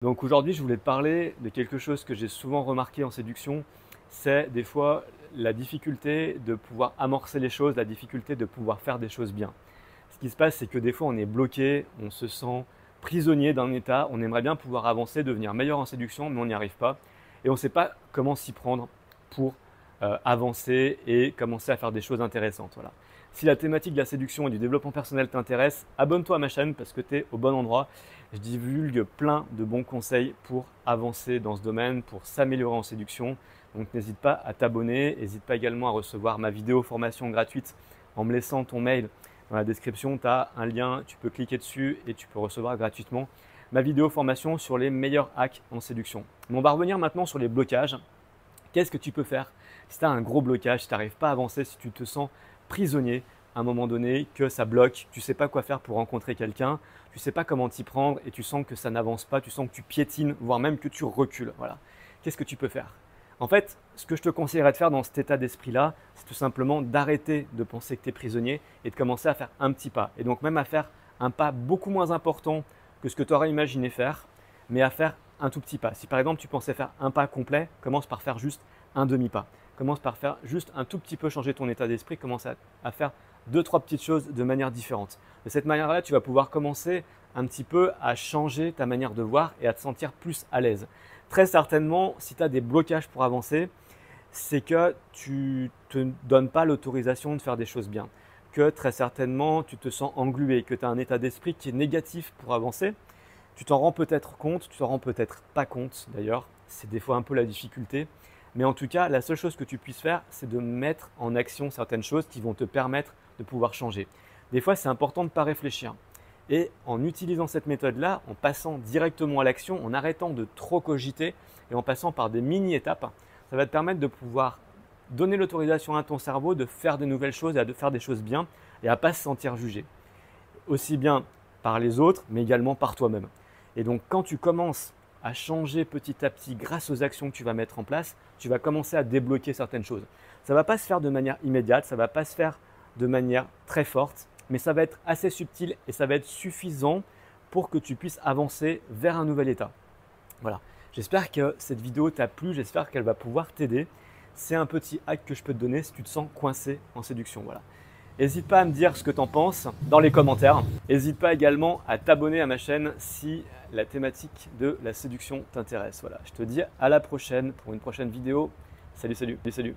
Donc aujourd'hui, je voulais te parler de quelque chose que j'ai souvent remarqué en séduction, c'est des fois la difficulté de pouvoir amorcer les choses, la difficulté de pouvoir faire des choses bien. Ce qui se passe, c'est que des fois, on est bloqué, on se sent prisonnier d'un état, on aimerait bien pouvoir avancer, devenir meilleur en séduction, mais on n'y arrive pas. Et on ne sait pas comment s'y prendre pour avancer et commencer à faire des choses intéressantes. Voilà. Si la thématique de la séduction et du développement personnel t'intéresse, abonne-toi à ma chaîne parce que tu es au bon endroit. Je divulgue plein de bons conseils pour avancer dans ce domaine, pour s'améliorer en séduction. Donc n'hésite pas à t'abonner, n'hésite pas également à recevoir ma vidéo formation gratuite en me laissant ton mail. Dans la description, tu as un lien, tu peux cliquer dessus et tu peux recevoir gratuitement ma vidéo formation sur les meilleurs hacks en séduction. Mais on va revenir maintenant sur les blocages. Qu'est-ce que tu peux faire si tu as un gros blocage, si tu n'arrives pas à avancer, si tu te sens prisonnier à un moment donné, que ça bloque, tu ne sais pas quoi faire pour rencontrer quelqu'un, tu ne sais pas comment t'y prendre et tu sens que ça n'avance pas, tu sens que tu piétines, voire même que tu recules. Voilà. Qu'est-ce que tu peux faire? En fait, ce que je te conseillerais de faire dans cet état d'esprit-là, c'est tout simplement d'arrêter de penser que tu es prisonnier et de commencer à faire un petit pas. Et donc même à faire un pas beaucoup moins important que ce que tu aurais imaginé faire, mais à faire un tout petit pas. Si par exemple tu pensais faire un pas complet, commence par faire juste un demi-pas. Commence par faire juste un tout petit peu changer ton état d'esprit, commence à faire deux, trois petites choses de manière différente. De cette manière-là, tu vas pouvoir commencer un petit peu à changer ta manière de voir et à te sentir plus à l'aise. Très certainement, si tu as des blocages pour avancer, c'est que tu ne te donnes pas l'autorisation de faire des choses bien. Que très certainement, tu te sens englué, que tu as un état d'esprit qui est négatif pour avancer. Tu t'en rends peut-être compte, tu t'en rends peut-être pas compte d'ailleurs. C'est des fois un peu la difficulté. Mais en tout cas, la seule chose que tu puisses faire, c'est de mettre en action certaines choses qui vont te permettre de pouvoir changer. Des fois, c'est important de ne pas réfléchir. Et en utilisant cette méthode-là, en passant directement à l'action, en arrêtant de trop cogiter et en passant par des mini-étapes, ça va te permettre de pouvoir donner l'autorisation à ton cerveau de faire de nouvelles choses et de faire des choses bien et à ne pas se sentir jugé. Aussi bien par les autres, mais également par toi-même. Et donc, quand tu commences à changer petit à petit grâce aux actions que tu vas mettre en place, tu vas commencer à débloquer certaines choses. Ça ne va pas se faire de manière immédiate, ça ne va pas se faire de manière très forte, mais ça va être assez subtil et ça va être suffisant pour que tu puisses avancer vers un nouvel état. Voilà. J'espère que cette vidéo t'a plu, j'espère qu'elle va pouvoir t'aider. C'est un petit hack que je peux te donner si tu te sens coincé en séduction. Voilà. N'hésite pas à me dire ce que tu en penses dans les commentaires. N'hésite pas également à t'abonner à ma chaîne si la thématique de la séduction t'intéresse. Voilà, je te dis à la prochaine pour une prochaine vidéo. Salut, salut, salut.